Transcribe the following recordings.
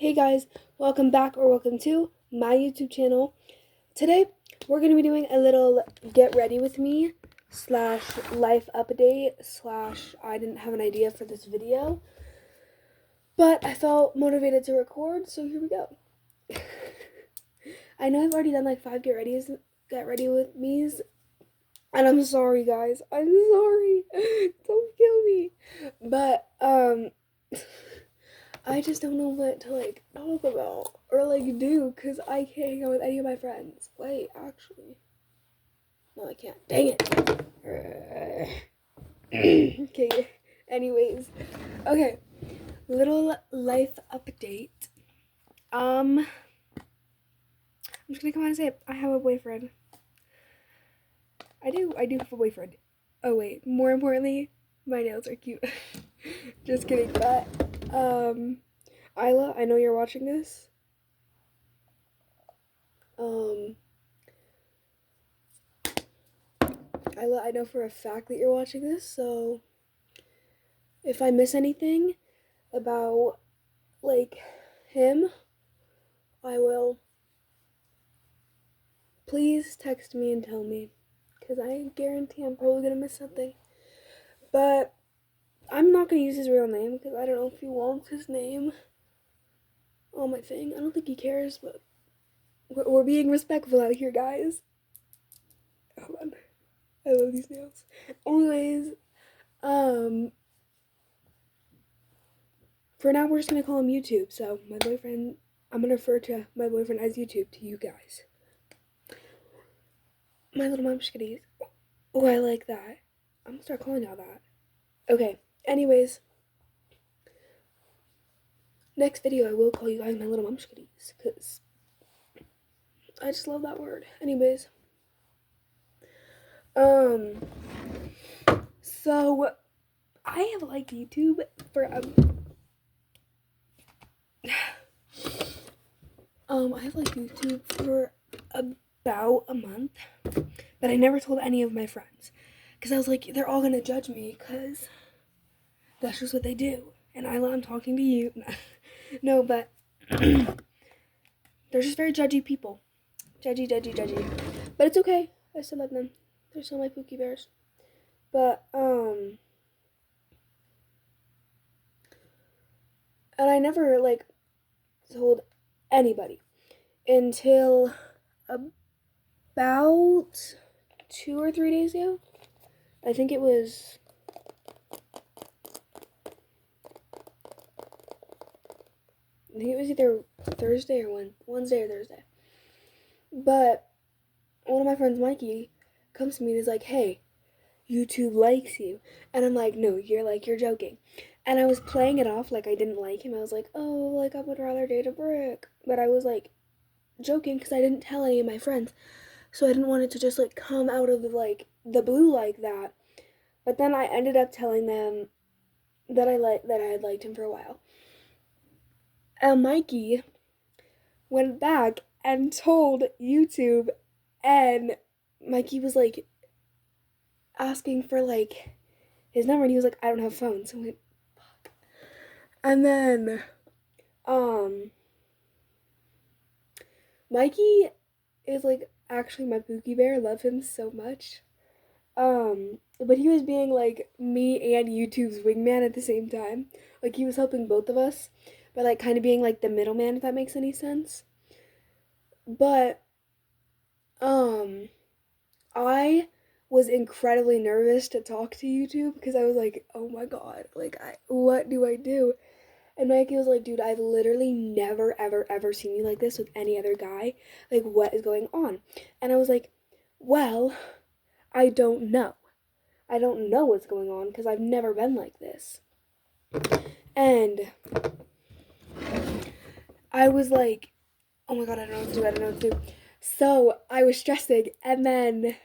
Hey guys, welcome back or welcome to my YouTube channel. Today we're going to be doing a little get ready with me / life update / I didn't have an idea for this video, but I felt motivated to record, so here we go. I know I've already done like 5 get ready with me's, and I'm sorry guys, I'm sorry. Don't kill me. But I just don't know what to like talk about or like do because I can't hang out with any of my friends. Wait, actually, no, I can't. Dang it. Okay. Anyways, okay. Little life update. I'm just gonna come out and say it. I have a boyfriend. I do have a boyfriend. Oh wait, more importantly, my nails are cute. Just kidding, but Isla, I know you're watching this. Isla, I know for a fact that you're watching this, so if I miss anything about like him, I will. Please text me and tell me, because I guarantee I'm probably gonna miss something. But I'm not gonna use his real name because I don't know if he wants his name on my thing. I don't think he cares, but we're being respectful out here, guys. Hold on. I love these nails. Anyways, for now we're just gonna call him YouTube. So my boyfriend, I'm gonna refer to my boyfriend as YouTube to you guys. My little munchkitties. Oh, I like that. I'm gonna start calling y'all that. Okay. Anyways, next video I will call you guys my little munchkitties because I just love that word. Anyways, so I have liked YouTube for I have liked YouTube for about a month, but I never told any of my friends because I was like, they're all gonna judge me because that's just what they do. And I'm talking to you. No, but they're just very judgy people. Judgy. But it's okay. I still love them. They're still my Pookie Bears. But, and I never, like, told anybody until about 2 or 3 days ago. I think it was either Thursday or Wednesday or Thursday. But one of my friends, Mikey, comes to me and is like, hey, YouTube likes you. And I'm like, no, you're joking. And I was playing it off like I didn't like him. I was like, oh, like I would rather date a brick. But I was like joking because I didn't tell any of my friends. So I didn't want it to just like come out of like the blue like that. But then I ended up telling them that I had liked him for a while. And Mikey went back and told YouTube, and Mikey was like asking for like his number, and he was like, I don't have a phone. So I went, fuck. And then Mikey is like actually my Pookie Bear. I love him so much. But he was being like me and YouTube's wingman at the same time. Like he was helping both of us, but like kind of being like the middleman, if that makes any sense. But I was incredibly nervous to talk to YouTube because I was like, oh my god, like what do I do? And Mikey was like, dude, I've literally never ever seen you like this with any other guy. Like, what is going on? And I was like, well, I don't know. I don't know what's going on because I've never been like this. And I was like, oh my god, I don't know what to do. So I was stressing, and then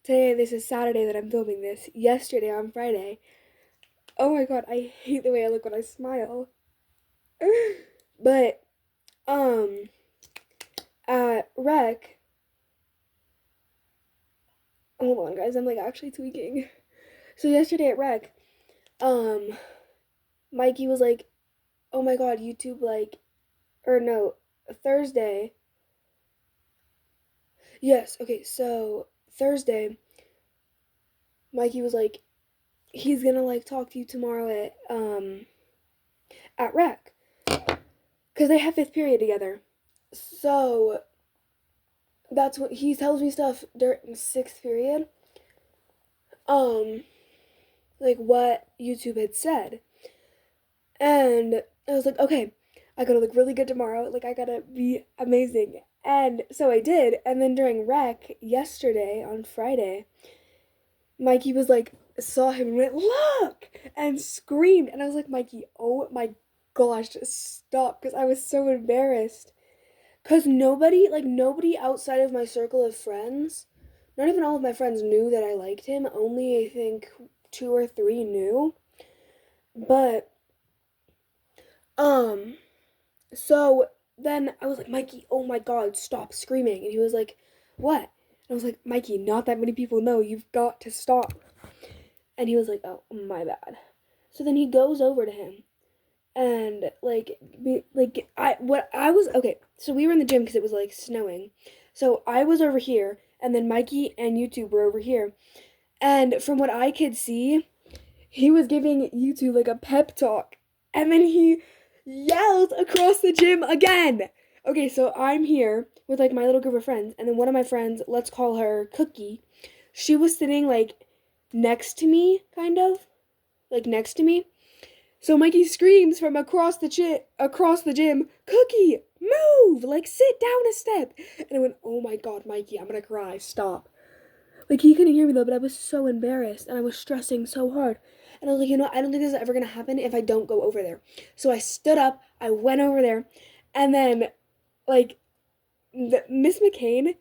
today, this is Saturday that I'm filming this. Yesterday on Friday, oh my god, I hate the way I look when I smile. But, at rec, hold on guys, I'm like actually tweaking. So yesterday at rec, Mikey was like, oh my god, YouTube like or no, Thursday. Yes, okay, so Thursday, Mikey was like, he's gonna like talk to you tomorrow at rec. Cause they have fifth period together. So that's what he tells me stuff during sixth period. Um, like what YouTube had said. And I was like, okay, I gotta look really good tomorrow. Like I gotta be amazing. And so I did. And then during rec yesterday on Friday, Mikey was like, saw him and went, look! And screamed. And I was like, Mikey, oh my gosh, just stop. Because I was so embarrassed. Because nobody outside of my circle of friends, not even all of my friends knew that I liked him. Only, I think, 2 or 3 knew. But, um, so then I was like, Mikey, oh my God, stop screaming. And he was like, what? And I was like, Mikey, not that many people know. You've got to stop. And he was like, oh, my bad. So then he goes over to him. And okay, so we were in the gym because it was like snowing. So I was over here, and then Mikey and YouTube were over here. And from what I could see, he was giving YouTube like a pep talk. And then he yelled across the gym again. Okay, so I'm here with like my little group of friends, and then one of my friends, let's call her Cookie, she was sitting like next to me, kind of. Like next to me. So Mikey screams from across the gym, Cookie, move! Like, sit down a step. And I went, oh my God, Mikey, I'm gonna cry, stop. Like, he couldn't hear me though, but I was so embarrassed, and I was stressing so hard. And I was like, I don't think this is ever gonna happen if I don't go over there. So I stood up, I went over there, and then, like, Miss McCain,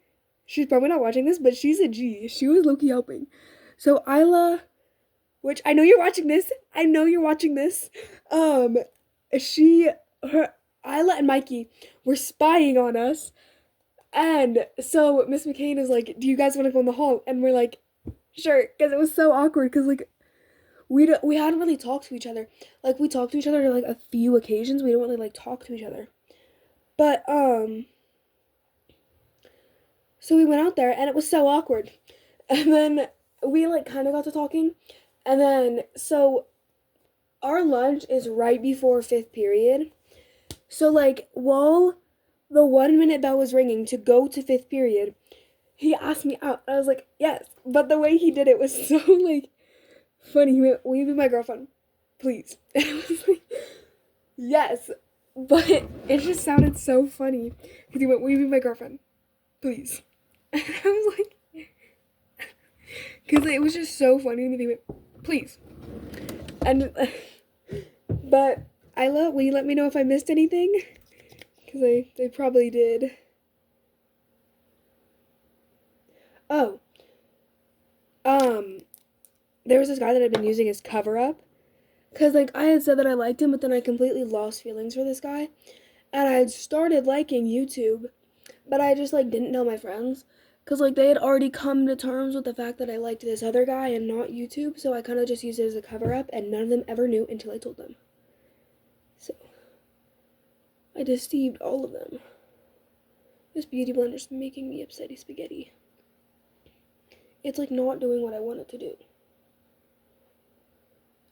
she's probably not watching this, but she's a G. She was low-key helping. So Isla, which I know you're watching this. I know you're watching this. Isla and Mikey were spying on us. And so Miss McCain is like, do you guys want to go in the hall? And we're like, sure. Because it was so awkward. Because, like, we hadn't really talked to each other. Like, we talked to each other like a few occasions. We don't really, like, talk to each other. But, so we went out there and it was so awkward. And then we, like, kind of got to talking. And then, so, our lunch is right before fifth period. So, like, while the 1 minute bell was ringing to go to fifth period, he asked me out. I was like, yes. But the way he did it was so, like, funny. He went, will you be my girlfriend? Please. And I was like, yes. But it just sounded so funny. Because he went, will you be my girlfriend? Please. And I was like, because it was just so funny. And he went, please. And, but Isla, will you let me know if I missed anything? Because they probably did. Oh. There was this guy that I'd been using as cover-up. Because, like, I had said that I liked him, but then I completely lost feelings for this guy. And I had started liking YouTube, but I just, like, didn't tell my friends. Because, like, they had already come to terms with the fact that I liked this other guy and not YouTube, so I kind of just used it as a cover-up, and none of them ever knew until I told them. So, I deceived all of them. This beauty blender's making me upsetty spaghetti. It's, like, not doing what I want it to do.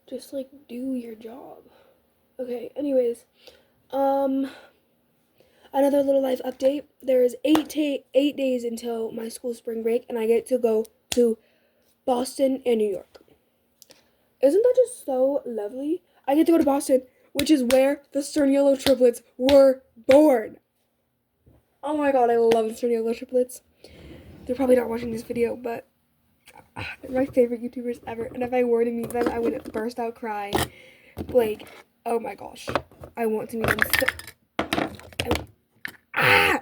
Just, like, do your job. Okay, anyways, another little life update. There is 8 days until my school spring break, and I get to go to Boston and New York. Isn't that just so lovely? I get to go to Boston, which is where the Cerniolo triplets were born. Oh my God, I love the Cerniolo triplets. They're probably not watching this video, but they're my favorite YouTubers ever. And if I were to meet them, I would burst out crying. Like, oh my gosh, I want to meet them.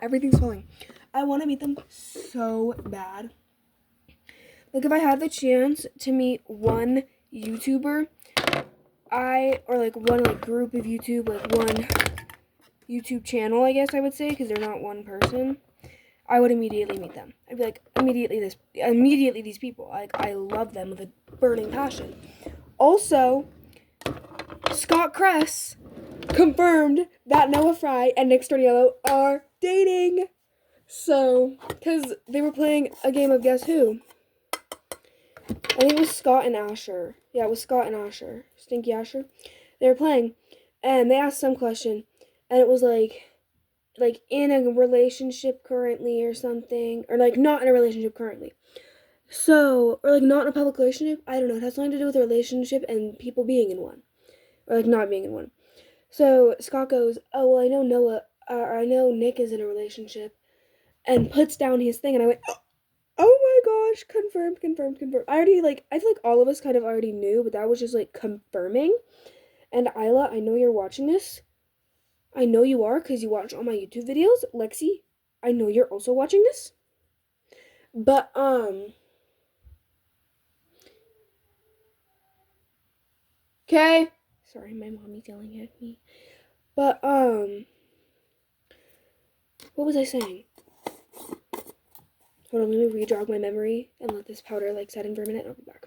Everything's falling. I want to meet them so bad. Like, if I had the chance to meet one YouTuber, or like one like group of YouTube, like one YouTube channel, I guess I would say, because they're not one person, I would immediately meet them. I'd be like, immediately these people. Like, I love them with a burning passion. Also, Scott Kress confirmed that Noah Fry and Nick Storniello are dating. So, because they were playing a game of Guess Who. I think it was Scott and Asher. Yeah, it was Scott and Asher. Stinky Asher. They were playing, and they asked some question, and it was like in a relationship currently or something, or like not in a relationship currently. So, or like not in a public relationship. I don't know. It has something to do with a relationship and people being in one, or like not being in one. So Scott goes, "Oh well, I know Nick is in a relationship," and puts down his thing, and I went, "Oh my gosh, confirmed, confirmed, confirmed." I feel like all of us kind of already knew, but that was just like confirming. And Isla, I know you're watching this. I know you are because you watch all my YouTube videos. Lexi, I know you're also watching this. But, okay. Sorry, my mommy's yelling at me. But, what was I saying? Hold on, let me re-jog my memory and let this powder, like, set in for a minute and I'll be back.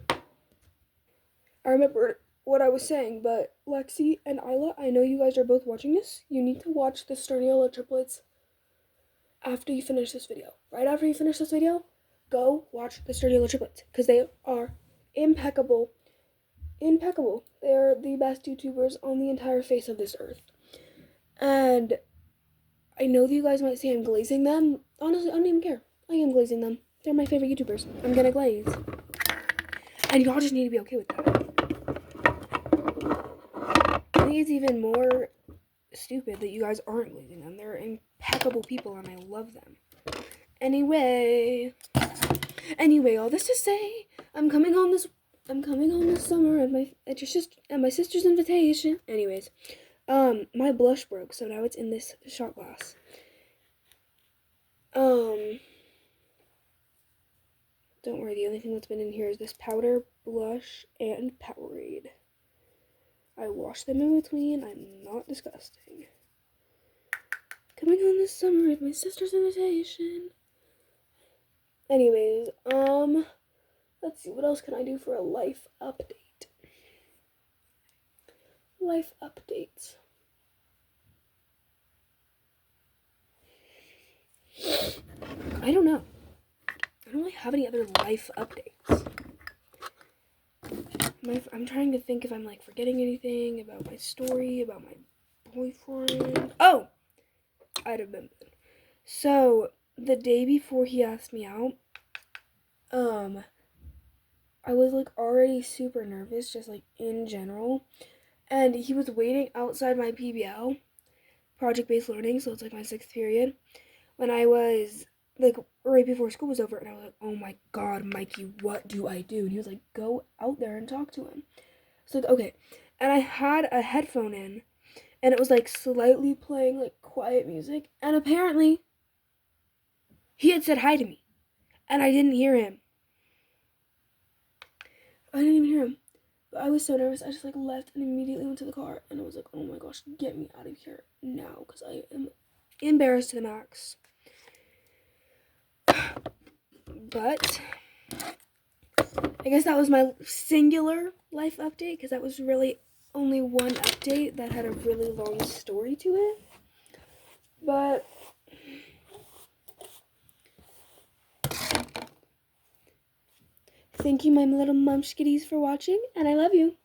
I remember what I was saying, but Lexi and Isla, I know you guys are both watching this. You need to watch the Sterniola triplets after you finish this video. Right after you finish this video, go watch the Sterniola triplets because they are impeccable. Impeccable. They are the best YouTubers on the entire face of this earth. And I know that you guys might say I'm glazing them. Honestly, I don't even care. I am glazing them. They're my favorite YouTubers. I'm gonna glaze. And y'all just need to be okay with that. I think it's even more stupid that you guys aren't glazing them. They're impeccable people and I love them. Anyway, all this to say, I'm coming home this summer at my sister's invitation. Anyways, my blush broke, so now it's in this shot glass. Don't worry, the only thing that's been in here is this powder, blush, and Powerade. I washed them in between. I'm not disgusting. Coming home this summer at my sister's invitation. Anyways, let's see, what else can I do for a life update? Life updates. I don't know. I don't really have any other life updates. I'm trying to think if I'm like forgetting anything about my story, about my boyfriend. Oh! I'd have been. So, the day before he asked me out, I was like already super nervous, just like in general. And he was waiting outside my PBL, project-based learning, so it's like my 6th period, when I was like right before school was over, and I was like, oh my god, Mikey, what do I do? And he was like, go out there and talk to him. So like, okay. And I had a headphone in, and it was like slightly playing like quiet music, and apparently he had said hi to me, and I didn't hear him. I didn't even hear him. But I was so nervous, I just like left and immediately went to the car, and I was like, oh my gosh, get me out of here now, because I am embarrassed to the max. But I guess that was my singular life update, because that was really only one update that had a really long story to it. But thank you, my little mumskitties, for watching, and I love you.